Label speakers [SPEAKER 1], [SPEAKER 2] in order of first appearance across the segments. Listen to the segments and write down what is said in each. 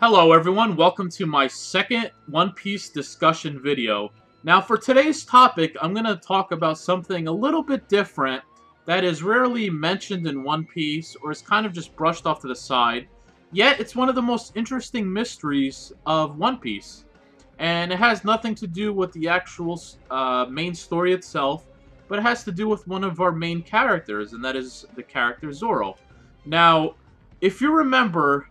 [SPEAKER 1] Hello everyone, welcome to my second One Piece discussion video. Now for today's topic, I'm going to talk about something a little bit different that is rarely mentioned in One Piece or is kind of just brushed off to the side. Yet it's one of the most interesting mysteries of One Piece. And it has nothing to do with the actual main story itself, but it has to do with one of our main characters, and that is the character Zoro. Now, if you remember,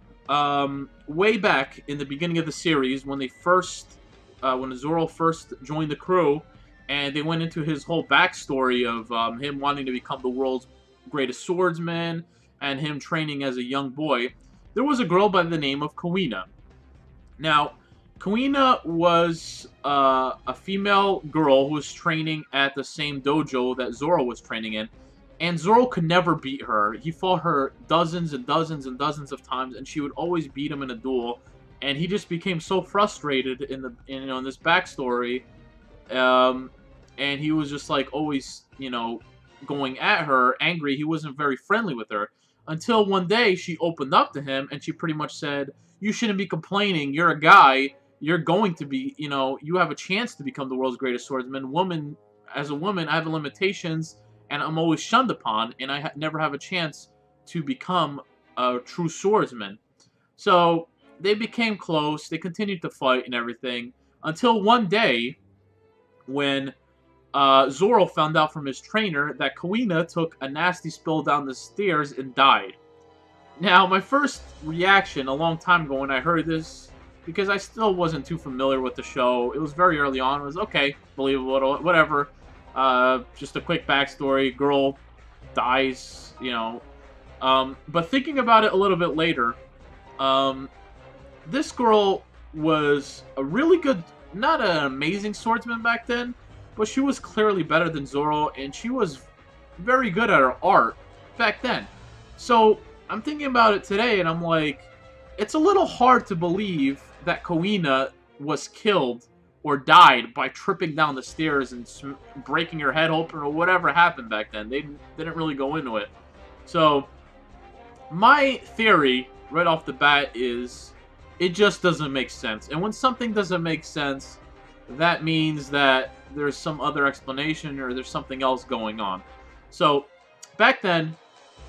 [SPEAKER 1] way back in the beginning of the series, when when Zoro first joined the crew, and they went into his whole backstory of him wanting to become the world's greatest swordsman, and him training as a young boy, there was a girl by the name of Kuina. Now, Kuina was a female girl who was training at the same dojo that Zoro was training in, and Zoro could never beat her. He fought her dozens and dozens and dozens of times, and she would always beat him in a duel. And he just became so frustrated in this backstory, and he was just like always going at her, angry. He wasn't very friendly with her until one day she opened up to him, and she pretty much said, "You shouldn't be complaining. You're a guy. You're going to be, you have a chance to become the world's greatest swordsman. As a woman, I have limitations." And I'm always shunned upon, and I never have a chance to become a true swordsman. So they became close. They continued to fight and everything until one day when Zoro found out from his trainer that Kuina took a nasty spill down the stairs and died. Now, my first reaction a long time ago when I heard this, because I still wasn't too familiar with the show, it was very early on, was okay, believable, whatever. Just a quick backstory, girl dies, but thinking about it a little bit later, this girl was a really good, not an amazing swordsman back then, but she was clearly better than Zoro, and she was very good at her art back then. So, I'm thinking about it today, and I'm like, it's a little hard to believe that Kuina was killed or died by tripping down the stairs and breaking her head open or whatever happened back then. They didn't really go into it. So, my theory, right off the bat, is it just doesn't make sense. And when something doesn't make sense, that means that there's some other explanation or there's something else going on. So, back then,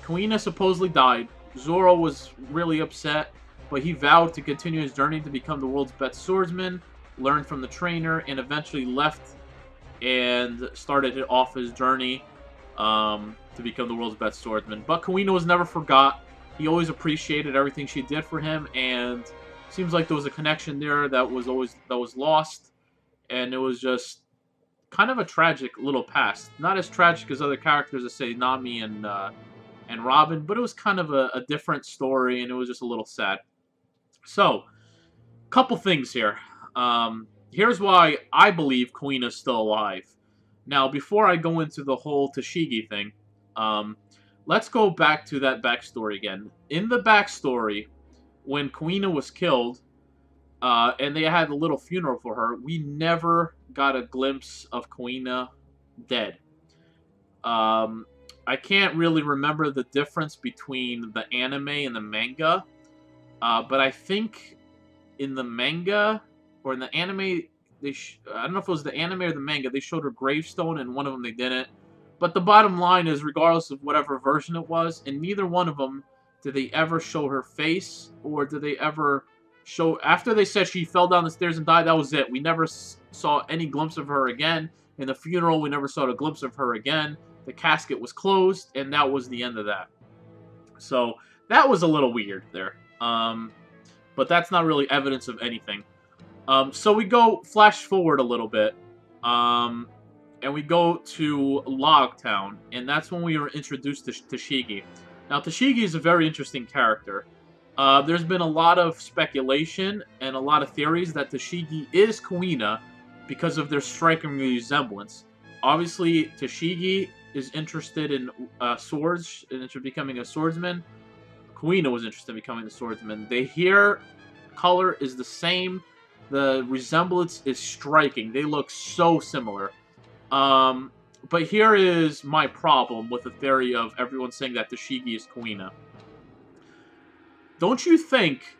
[SPEAKER 1] Kuina supposedly died. Zoro was really upset, but he vowed to continue his journey to become the world's best swordsman, learned from the trainer, and eventually left and started off his journey to become the world's best swordsman. But Kuina was never forgot. He always appreciated everything she did for him, and seems like there was a connection there that was lost, and it was just kind of a tragic little past. Not as tragic as other characters that say Nami and Robin, but it was kind of a different story, and it was just a little sad. So, couple things here. Here's why I believe Kuina's still alive. Now, before I go into the whole Tashigi thing, let's go back to that backstory again. In the backstory, when Kuina was killed, and they had a little funeral for her, we never got a glimpse of Kuina dead. I can't really remember the difference between the anime and the manga, but I think in the manga or in the anime, I don't know if it was the anime or the manga, they showed her gravestone, and one of them they didn't. But the bottom line is, regardless of whatever version it was, in neither one of them did they ever show her face, or did they ever show... After they said she fell down the stairs and died, that was it. We never saw any glimpse of her again. In the funeral, we never saw a glimpse of her again. The casket was closed, and that was the end of that. So, that was a little weird there. But that's not really evidence of anything. So we go flash forward a little bit, and we go to Logtown, and that's when we were introduced to Tashigi. Now, Tashigi is a very interesting character. There's been a lot of speculation and a lot of theories that Tashigi is Kuina because of their striking resemblance. Obviously, Tashigi is interested in swords and into becoming a swordsman. Kuina was interested in becoming the swordsman. The hair color is the same. The resemblance is striking. They look so similar. But here is my problem with the theory of everyone saying that Tashigi is Kuina. Don't you think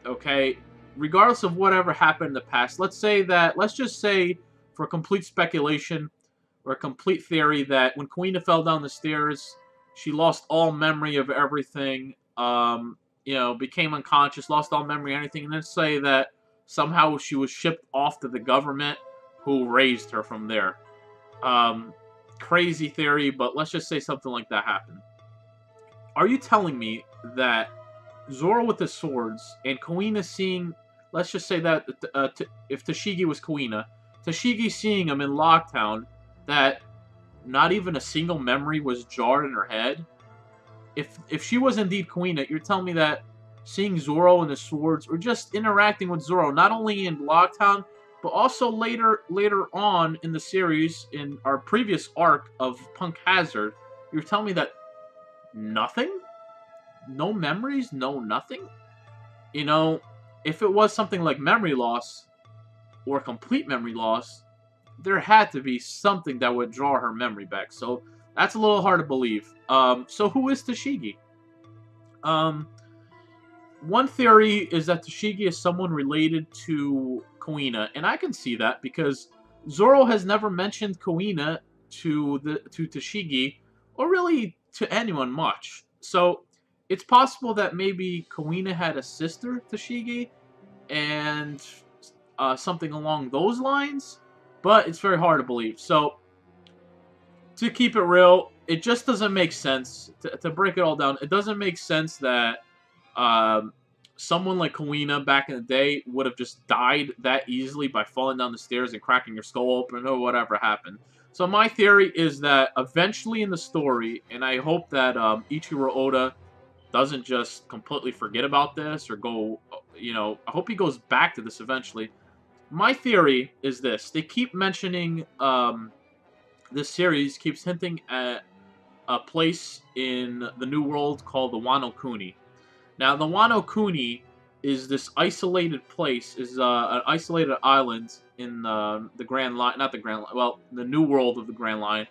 [SPEAKER 1] Okay? Regardless of whatever happened in the past, let's just say, for complete speculation, or a complete theory, that when Kuina fell down the stairs, she lost all memory of everything, became unconscious, lost all memory of anything, and then say that somehow she was shipped off to the government, who raised her from there. Crazy theory, but let's just say something like that happened. Are you telling me that Zoro with the swords and Kuina seeing, let's just say that if Tashigi was Kuina, Tashigi seeing him in Locktown, that not even a single memory was jarred in her head? If she was indeed Kuina, you're telling me that seeing Zoro and the swords, or just interacting with Zoro, not only in Locktown, but also later on in the series, in our previous arc of Punk Hazard, you're telling me that nothing? No memories? No nothing? You know, if it was something like memory loss, or complete memory loss, there had to be something that would draw her memory back. So that's a little hard to believe. So who is Tashigi? One theory is that Tashigi is someone related to Kuina, and I can see that because Zoro has never mentioned Kuina to Tashigi, or really to anyone much. So it's possible that maybe Kuina had a sister, Tashigi, and something along those lines, but it's very hard to believe. So to keep it real, it just doesn't make sense. To break it all down, it doesn't make sense that someone like Kuina back in the day would have just died that easily by falling down the stairs and cracking your skull open, or whatever happened. So my theory is that eventually in the story, and I hope that Ichiro Oda doesn't just completely forget about this, or go, I hope he goes back to this eventually. My theory is this: they keep mentioning, this series keeps hinting at a place in the New World called the Wano Kuni. Now, the Wano Kuni is this isolated place, is an isolated island in the Grand Line, not the Grand Line, well, the New World of the Grand Line.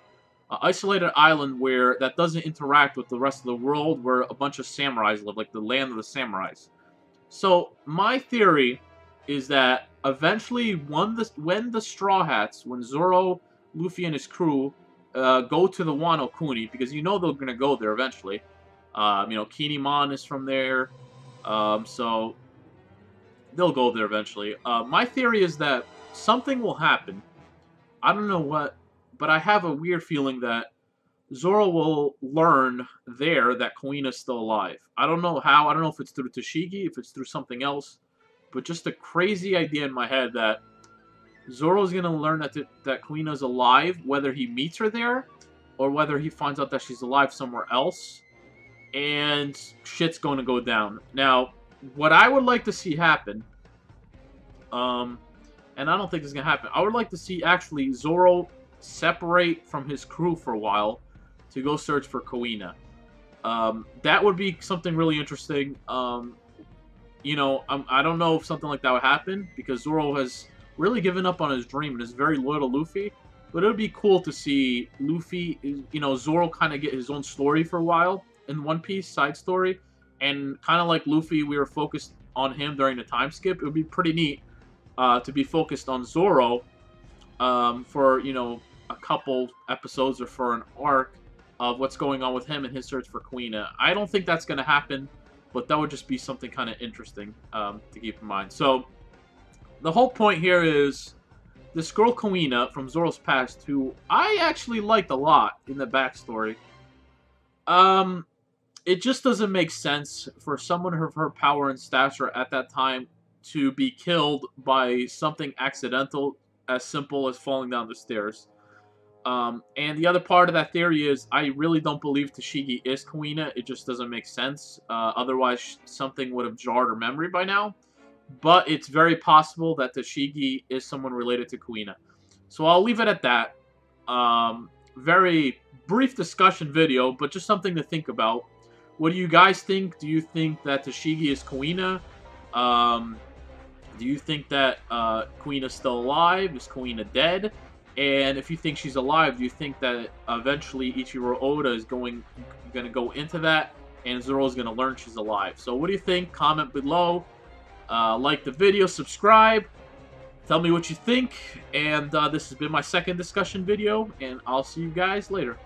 [SPEAKER 1] An isolated island that doesn't interact with the rest of the world, where a bunch of samurais live, like the land of the samurais. So, my theory is that eventually, when the Straw Hats, when Zoro, Luffy, and his crew go to the Wano Kuni, because they're going to go there eventually. Kinemon is from there, so they'll go there eventually. My theory is that something will happen. I don't know what, but I have a weird feeling that Zoro will learn there that Kuina's still alive. I don't know how. I don't know if it's through Tashigi, if it's through something else, but just a crazy idea in my head that Zoro's going to learn that Kuina's alive, whether he meets her there, or whether he finds out that she's alive somewhere else, and shit's going to go down. Now, what I would like to see happen, and I don't think this is going to happen, I would like to see, actually, Zoro separate from his crew for a while to go search for Kuina. That would be something really interesting. I don't know if something like that would happen, because Zoro has really given up on his dream and is very loyal to Luffy. But it would be cool to see Luffy, Zoro kind of get his own story for a while in One Piece, side story. And kind of like Luffy, we were focused on him during the time skip. It would be pretty neat to be focused on Zoro for, a couple episodes, or for an arc of what's going on with him and his search for Kuina. I don't think that's going to happen, but that would just be something kind of interesting to keep in mind. So, the whole point here is this girl Kuina from Zoro's past, who I actually liked a lot in the backstory. It just doesn't make sense for someone of her power and stature at that time to be killed by something accidental as simple as falling down the stairs. And the other part of that theory is I really don't believe Tashigi is Kuina. It just doesn't make sense. Otherwise, something would have jarred her memory by now. But it's very possible that Tashigi is someone related to Kuina. So I'll leave it at that. Very brief discussion video, but just something to think about. What do you guys think? Do you think that Tashigi is Kuina? Do you think that Kuina's still alive? Is Kuina dead? And if you think she's alive, do you think that eventually Ichiro Oda is going to go into that, and Zoro's going to learn she's alive? So what do you think? Comment below. Like the video, subscribe, tell me what you think, and this has been my second discussion video, and I'll see you guys later.